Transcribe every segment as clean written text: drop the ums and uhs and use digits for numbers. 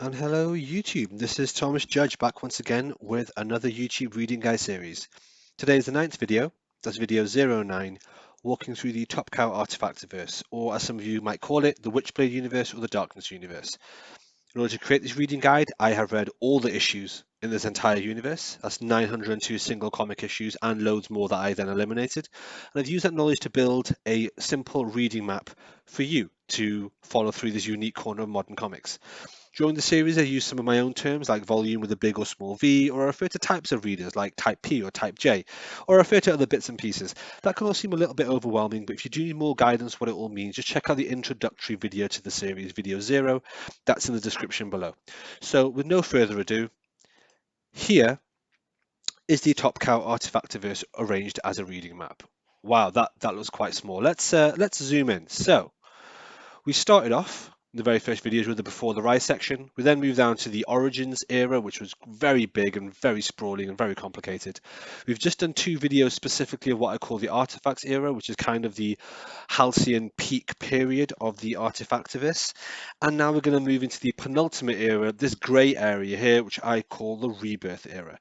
And hello YouTube, this is Thomas Judge back once again with another YouTube reading guide series. Today is the ninth video, that's video 09, walking through the Top Cow Artifactiverse, or as some of you might call it, the Witchblade universe or the Darkness universe. In order to create this reading guide, I have read all the issues in this entire universe. That's 902 single comic issues and loads more that I then eliminated. And I've used that knowledge to build a simple reading map for you to follow through this unique corner of modern comics. During the series, I use some of my own terms like volume with a big or small v, or I refer to types of readers like type P or type J, or I refer to other bits and pieces. That can all seem a little bit overwhelming, but if you do need more guidance what it all means, just check out the introductory video to the series, video 0. That's in the description below. So with no further ado, here is the Top Cow Artifactiverse arranged as a reading map. Wow, that looks quite small. Let's zoom in. So we started off in the very first videos with the Before the Rise section. We then moved down to the Origins era, which was very big and very sprawling and very complicated. We've just done 2 videos specifically of what I call the Artifacts era, which is kind of the halcyon peak period of the Artifactiverse. And now we're going to move into the penultimate era, this grey area here, which I call the Rebirth era.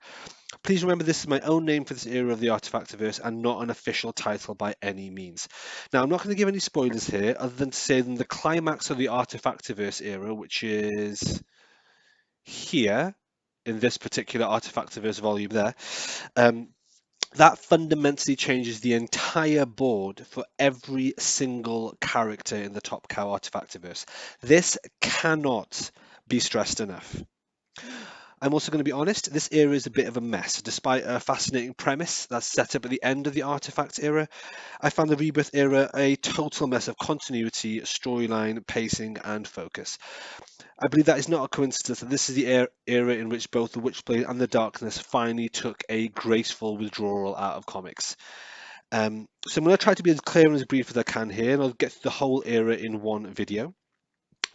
Please remember this is my own name for this era of the Artifactiverse and not an official title by any means. Now, I'm not going to give any spoilers here other than to say that the climax of the Artifactiverse era, which is here in this particular Artifactiverse volume there, um, that fundamentally changes the entire board for every single character in the Top Cow Artifactiverse. This cannot be stressed enough. I'm also going to be honest, this era is a bit of a mess. Despite a fascinating premise that's set up at the end of the Artifact era, I found the Rebirth era a total mess of continuity, storyline, pacing, and focus. I believe that is not a coincidence that this is the era in which both the Witchblade and the Darkness finally took a graceful withdrawal out of comics. So I'm going to try to be as clear and as brief as I can here, and I'll get through the whole era in one video.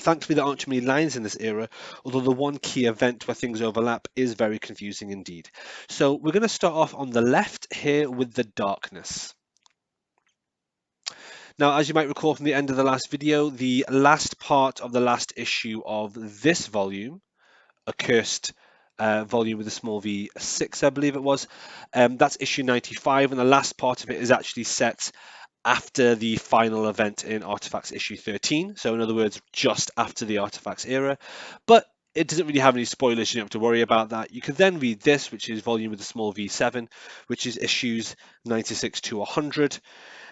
Thankfully, there aren't too many lines in this era, although the one key event where things overlap is very confusing indeed. So we're going to start off on the left here with the Darkness. Now, as you might recall from the end of the last video, the last part of the last issue of this volume, a cursed volume with a small v6, I believe it was, that's issue 95, and the last part of it is actually set after the final event in Artifacts issue 13. So in other words, just after the Artifacts era. But it doesn't really have any spoilers, you don't have to worry about that. You can then read this, which is volume with a small v7, which is issues 96 to 100.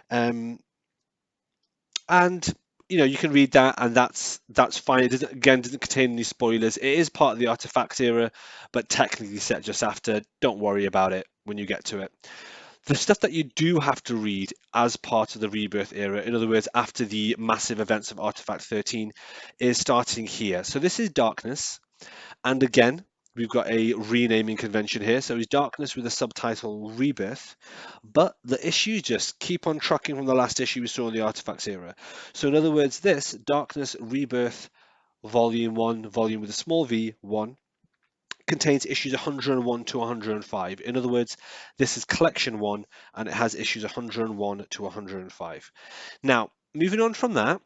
And you can read that, and that's fine. It doesn't contain any spoilers. It is part of the Artifact era, but technically set just after. Don't worry about it when you get to it. The stuff that you do have to read as part of the Rebirth era, in other words, after the massive events of Artifact 13, is starting here. So this is Darkness, and again, we've got a renaming convention here. So it's Darkness with the subtitle Rebirth, but the issues just keep on trucking from the last issue we saw in the Artifacts era. So in other words, this Darkness Rebirth Volume 1, volume with a small v, 1, contains issues 101 to 105. In other words, this is collection 1 and it has issues 101 to 105. Now, moving on from that,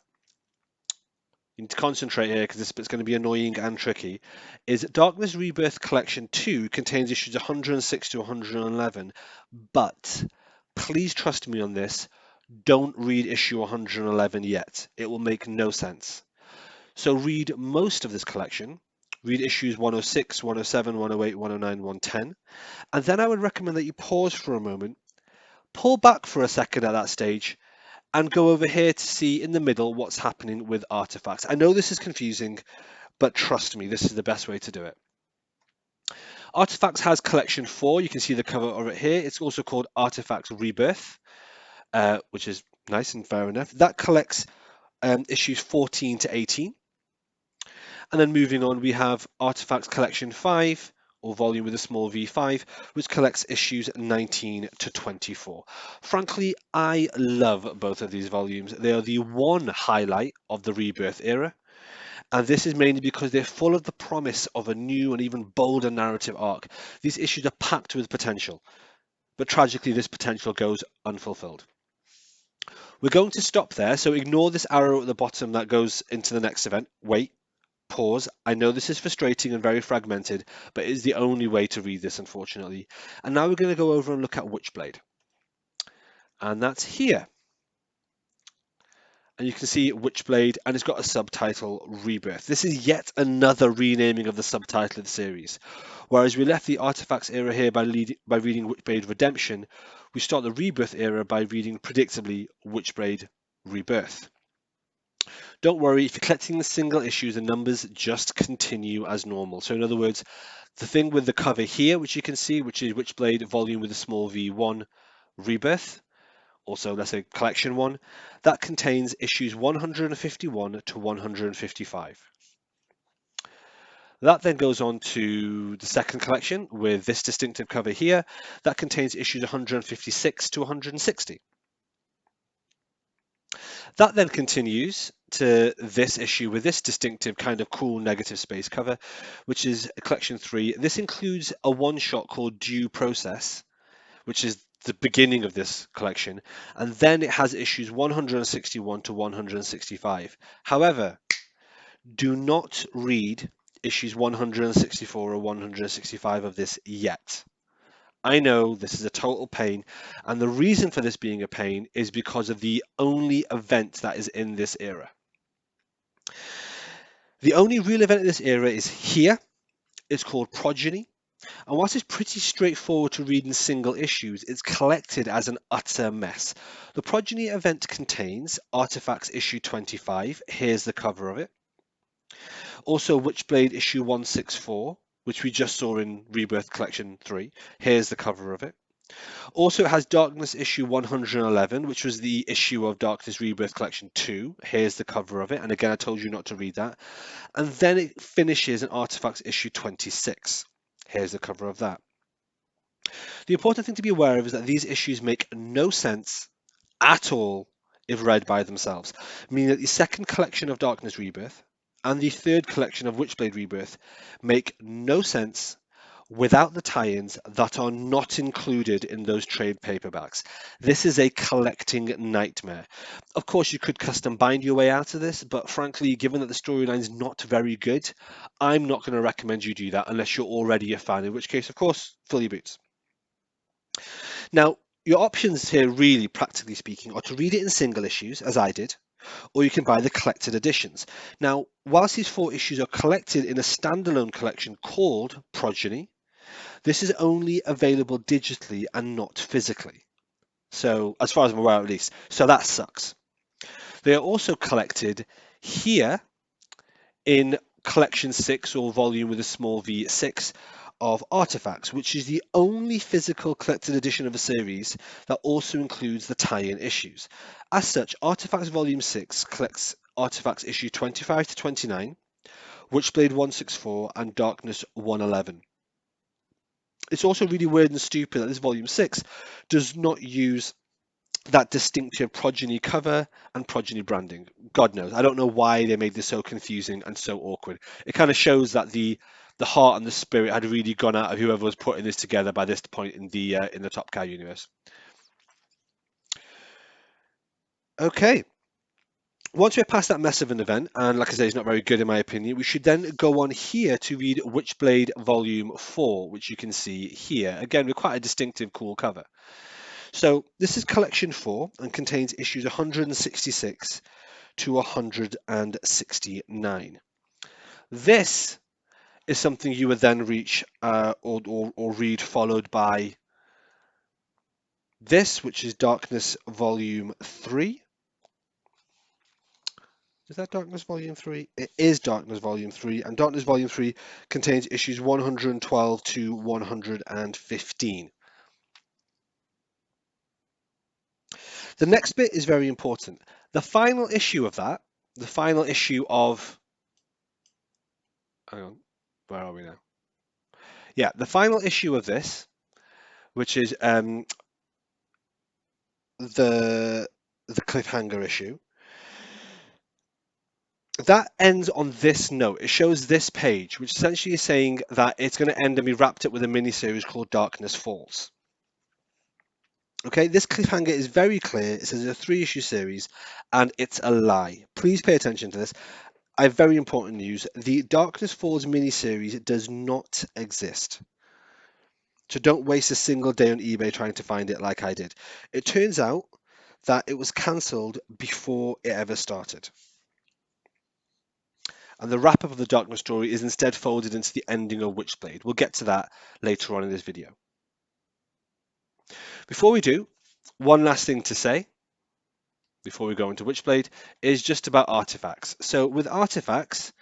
you need to concentrate here because this bit's going to be annoying and tricky, is Darkness Rebirth Collection 2 contains issues 106 to 111, but please trust me on this, don't read issue 111 yet. It will make no sense. So read most of this collection, read issues 106, 107, 108, 109, 110, and then I would recommend that you pause for a moment, pull back for a second at that stage, and go over here to see in the middle what's happening with Artifacts. I know this is confusing, but trust me, this is the best way to do it. Artifacts has collection 4. You can see the cover of it here. It's also called Artifacts Rebirth, which is nice and fair enough. That collects issues 14 to 18. And then moving on, we have Artifacts Collection 5, or volume with a small v5, which collects issues 19 to 24. Frankly, I love both of these volumes. They are the one highlight of the Rebirth era, and this is mainly because they're full of the promise of a new and even bolder narrative arc. These issues are packed with potential, but tragically this potential goes unfulfilled. We're going to stop there, so ignore this arrow at the bottom that goes into the next event. Wait. pause. I know this is frustrating and very fragmented, but it is the only way to read this, unfortunately. And now we're going to go over and look at Witchblade. And that's here. And you can see Witchblade, and it's got a subtitle, Rebirth. This is yet another renaming of the subtitle of the series. Whereas we left the Artifacts era here by reading Witchblade Redemption, we start the Rebirth era by reading, predictably, Witchblade Rebirth. Don't worry, if you're collecting the single issues, the numbers just continue as normal. So in other words, the thing with the cover here, which you can see, which is Witchblade volume with a small v1 Rebirth, also let's say collection 1, that contains issues 151 to 155. That then goes on to the second collection with this distinctive cover here that contains issues 156 to 160. That then continues to this issue with this distinctive kind of cool negative space cover, which is collection 3. This includes a one-shot called Due Process, which is the beginning of this collection, and then it has issues 161 to 165. However, do not read issues 164 or 165 of this yet. I know this is a total pain, and the reason for this being a pain is because of the only event that is in this era. The only real event in this era is here. It's called Progeny. And whilst it's pretty straightforward to read in single issues, it's collected as an utter mess. The Progeny event contains Artifacts issue 25. Here's the cover of it. Also Witchblade issue 164, which we just saw in Rebirth Collection 3. Here's the cover of it. Also, it has Darkness issue 111, which was the issue of Darkness Rebirth Collection 2. Here's the cover of it. And again, I told you not to read that. And then it finishes in Artifacts issue 26. Here's the cover of that. The important thing to be aware of is that these issues make no sense at all if read by themselves, meaning that the second collection of Darkness Rebirth and the third collection of Witchblade Rebirth make no sense without the tie-ins that are not included in those trade paperbacks. This is a collecting nightmare. Of course, you could custom bind your way out of this, but frankly, given that the storyline is not very good, I'm not going to recommend you do that unless you're already a fan, in which case, of course, fill your boots. Now, your options here, really, practically speaking, are to read it in single issues, as I did, or you can buy the collected editions. Now, whilst these 4 issues are collected in a standalone collection called Progeny, this is only available digitally and not physically. So, as far as I'm aware, at least. So that sucks. They are also collected here in collection 6, or volume with a small v6, of Artifacts, which is the only physical collected edition of a series that also includes the tie-in issues. As such, Artifacts Volume 6 collects Artifacts issue 25 to 29, Witchblade 164, and Darkness 111. It's also really weird and stupid that this Volume 6 does not use that distinctive Progeny cover and Progeny branding. God knows. I don't know why they made this so confusing and so awkward. It kind of shows that the heart and the spirit had really gone out of whoever was putting this together by this point in the Top Cow universe. Okay. Once we're past that mess of an event, and like I say, it's not very good in my opinion, we should then go on here to read Witchblade Volume 4, which you can see here. Again, with quite a distinctive, cool cover. So this is collection 4 and contains issues 166 to 169. This is something you would then reach or read followed by this, which is Darkness Volume 3. Is that Darkness Volume 3? It is Darkness Volume 3, and Darkness Volume 3 contains issues 112 to 115. The next bit is very important. The final issue of that, the final issue of... Hang on, where are we now? Yeah, the final issue of this, which is the cliffhanger issue, that ends on this note. It shows this page, which essentially is saying that it's going to end and be wrapped up with a mini-series called Darkness Falls. Okay, this cliffhanger is very clear. It says it's a 3-issue series, and it's a lie. Please pay attention to this. I have very important news. The Darkness Falls miniseries does not exist. So don't waste a single day on eBay trying to find it like I did. It turns out that it was cancelled before it ever started. And the wrap-up of the Darkness story is instead folded into the ending of Witchblade. We'll get to that later on in this video. Before we do, one last thing to say before we go into Witchblade is just about artifacts. So with artifacts,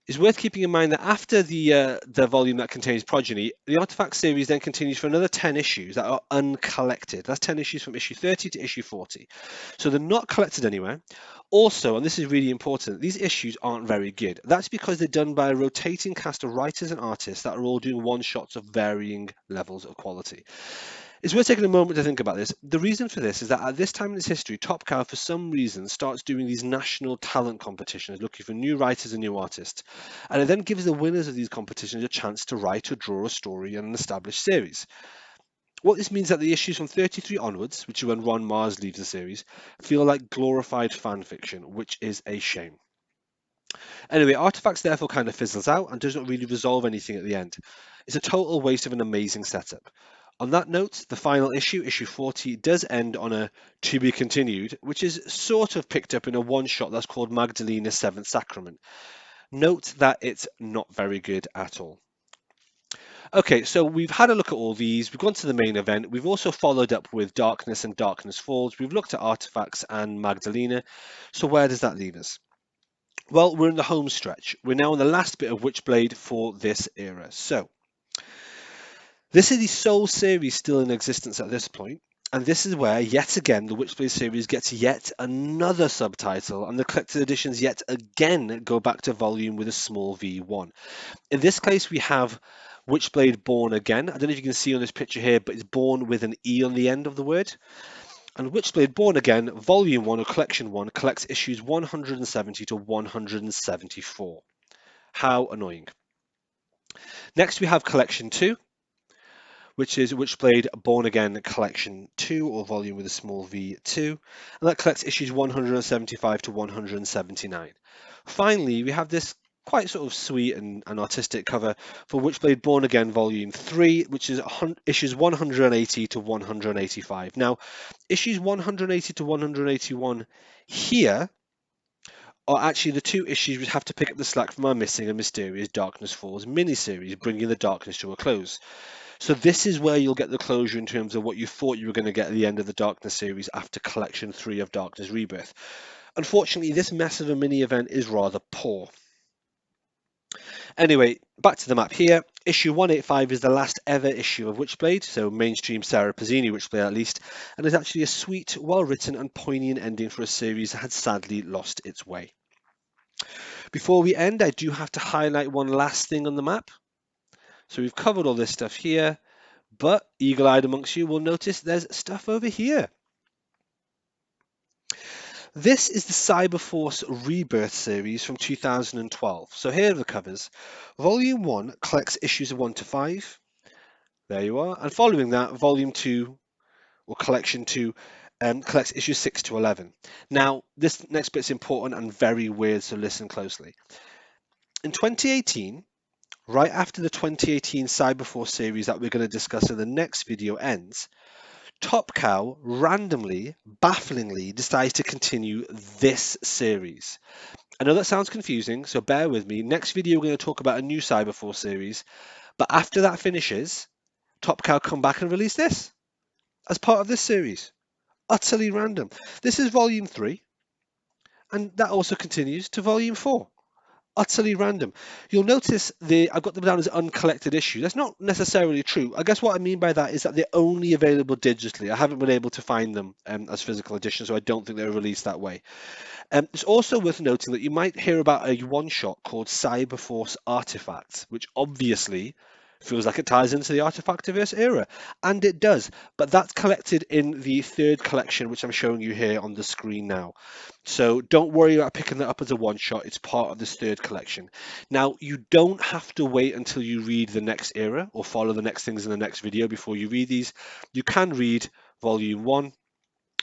it's worth keeping in mind that after the volume that contains progeny, the artifact series then continues for another 10 issues that are uncollected. That's 10 issues from issue 30 to issue 40. So they're not collected anywhere. Also, and this is really important, these issues aren't very good. That's because they're done by a rotating cast of writers and artists that are all doing one-shots of varying levels of quality. It's worth taking a moment to think about this. The reason for this is that at this time in its history, Top Cow, for some reason, starts doing these national talent competitions, looking for new writers and new artists. And it then gives the winners of these competitions a chance to write or draw a story in an established series. What this means is that the issues from 33 onwards, which is when Ron Mars leaves the series, feel like glorified fan fiction, which is a shame. Anyway, Artifacts therefore kind of fizzles out and doesn't really resolve anything at the end. It's a total waste of an amazing setup. On that note, the final issue, issue 40, does end on a to be continued, which is sort of picked up in a one-shot that's called Magdalena's Seventh Sacrament. Note that it's not very good at all. Okay, so we've had a look at all these. We've gone to the main event. We've also followed up with Darkness and Darkness Falls. We've looked at Artifacts and Magdalena. So where does that leave us? Well, we're in the home stretch. We're now in the last bit of Witchblade for this era. So this is the sole series still in existence at this point, and this is where, yet again, the Witchblade series gets yet another subtitle, and the collected editions yet again go back to volume with a small V1. In this case, we have Witchblade Born Again. I don't know if you can see on this picture here, but it's born with an E on the end of the word. And Witchblade Born Again, Volume 1 or Collection 1, collects issues 170 to 174. How annoying. Next, we have Collection 2, which is Witchblade Born Again Collection 2, or volume with a small v2, and that collects issues 175 to 179. Finally, we have this quite sort of sweet and artistic cover for Witchblade Born Again Volume 3, which is issues 180 to 185. Now, issues 180 to 181 here are actually the two issues which have to pick up the slack from our missing and mysterious Darkness Falls miniseries, bringing the darkness to a close. So this is where you'll get the closure in terms of what you thought you were going to get at the end of the Darkness series after Collection 3 of Darkness Rebirth. Unfortunately, this mess of a mini-event is rather poor. Anyway, back to the map here. Issue 185 is the last ever issue of Witchblade, so mainstream Sarah Pazzini Witchblade at least, and is actually a sweet, well-written and poignant ending for a series that had sadly lost its way. Before we end, I do have to highlight one last thing on the map. So we've covered all this stuff here, but eagle-eyed amongst you will notice there's stuff over here. This is the Cyberforce Rebirth series from 2012. So here are the covers. Volume 1 collects issues 1 to 5. There you are. And following that, Volume 2, or Collection 2, collects issues 6 to 11. Now, this next bit's important and very weird, so listen closely. In 2018, right after the 2018 Cyberforce series that we're going to discuss in the next video ends, Top Cow randomly, bafflingly decides to continue this series. I know that sounds confusing, so bear with me. Next video we're going to talk about a new Cyberforce series, but after that finishes, Top Cow come back and release this as part of this series. Utterly random. This is volume 3, and that also continues to volume 4. Utterly random. You'll notice I've got them down as uncollected issues. That's not necessarily true. I guess what I mean by that is that they're only available digitally. I haven't been able to find them as physical editions, so I don't think they're released that way. It's also worth noting that you might hear about a one-shot called Cyberforce Artifacts, which obviously feels like it ties into the Artifactiverse era, and it does, but that's collected in the third collection, which I'm showing you here on the screen now. So don't worry about picking that up as a one-shot. It's part of this third collection. Now, you don't have to wait until you read the next era or follow the next things in the next video before you read these. You can read Volume 1,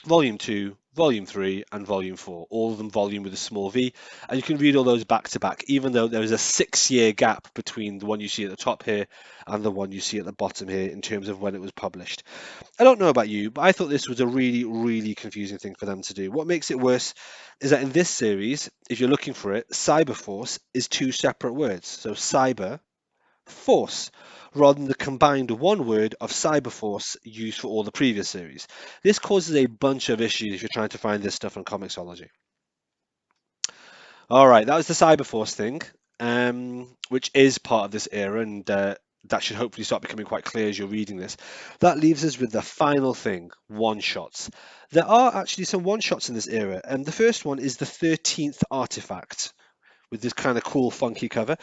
Volume 2, Volume 3, and Volume 4, all of them volume with a small v, and you can read all those back to back, even though there is a 6-year gap between the one you see at the top here and the one you see at the bottom here in terms of when it was published. I don't know about you, but I thought this was a really, really confusing thing for them to do. What makes it worse is that in this series, if you're looking for it, Cyberforce is 2 separate words. So cyber, force, rather than the combined one word of Cyberforce used for all the previous series. This causes a bunch of issues if you're trying to find this stuff on Comixology. All right, that was the Cyberforce thing, which is part of this era, and that should hopefully start becoming quite clear as you're reading this. That leaves us with the final thing, one-shots. There are actually some one-shots in this era, and the first one is the 13th artifact, with this kind of cool, funky cover.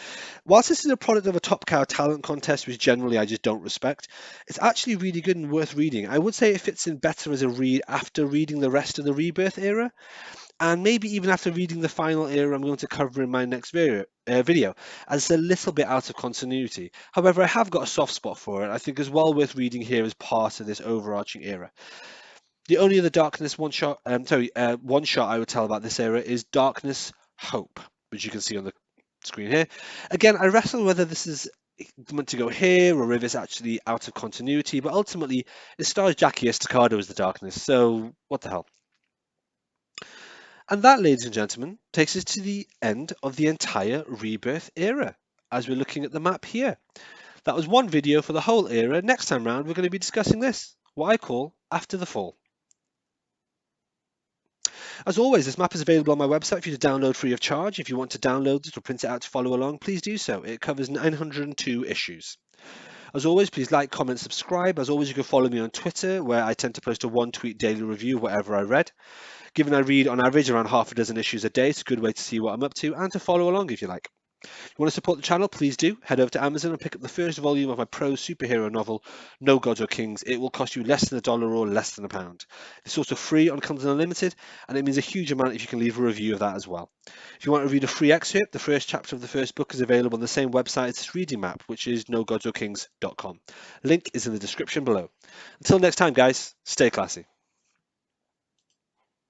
Whilst this is a product of a Top Cow talent contest, which generally I just don't respect, it's actually really good and worth reading. I would say it fits in better as a read after reading the rest of the Rebirth era, and maybe even after reading the final era I'm going to cover in my next video, as it's a little bit out of continuity. However, I have got a soft spot for it. I think it's well worth reading here as part of this overarching era. The only other Darkness one-shot I would tell about this era is Darkness Hope, which you can see on the screen here. Again, I wrestle whether this is meant to go here or if it's actually out of continuity, but ultimately it stars Jackie Estacado as the Darkness, so what the hell. And that, ladies and gentlemen, takes us to the end of the entire Rebirth era, as we're looking at the map here. That was one video for the whole era. Next time round, we're going to be discussing this, what I call After the Fall. As always, this map is available on my website for you to download free of charge. If you want to download it or print it out to follow along, please do so. It covers 902 issues. As always, please like, comment, subscribe. As always, you can follow me on Twitter, where I tend to post a one-tweet daily review of whatever I read. Given I read on average around half a dozen issues a day, it's a good way to see what I'm up to and to follow along if you like. If you want to support the channel, please do. Head over to Amazon and pick up the first volume of my prose superhero novel, No Gods or Kings. It will cost you less than $1 or less than £1. It's also free on Kindle Unlimited, and it means a huge amount if you can leave a review of that as well. If you want to read a free excerpt, the first chapter of the first book is available on the same website as this reading map, which is nogodsorkings.com. Link is in the description below. Until next time, guys, stay classy.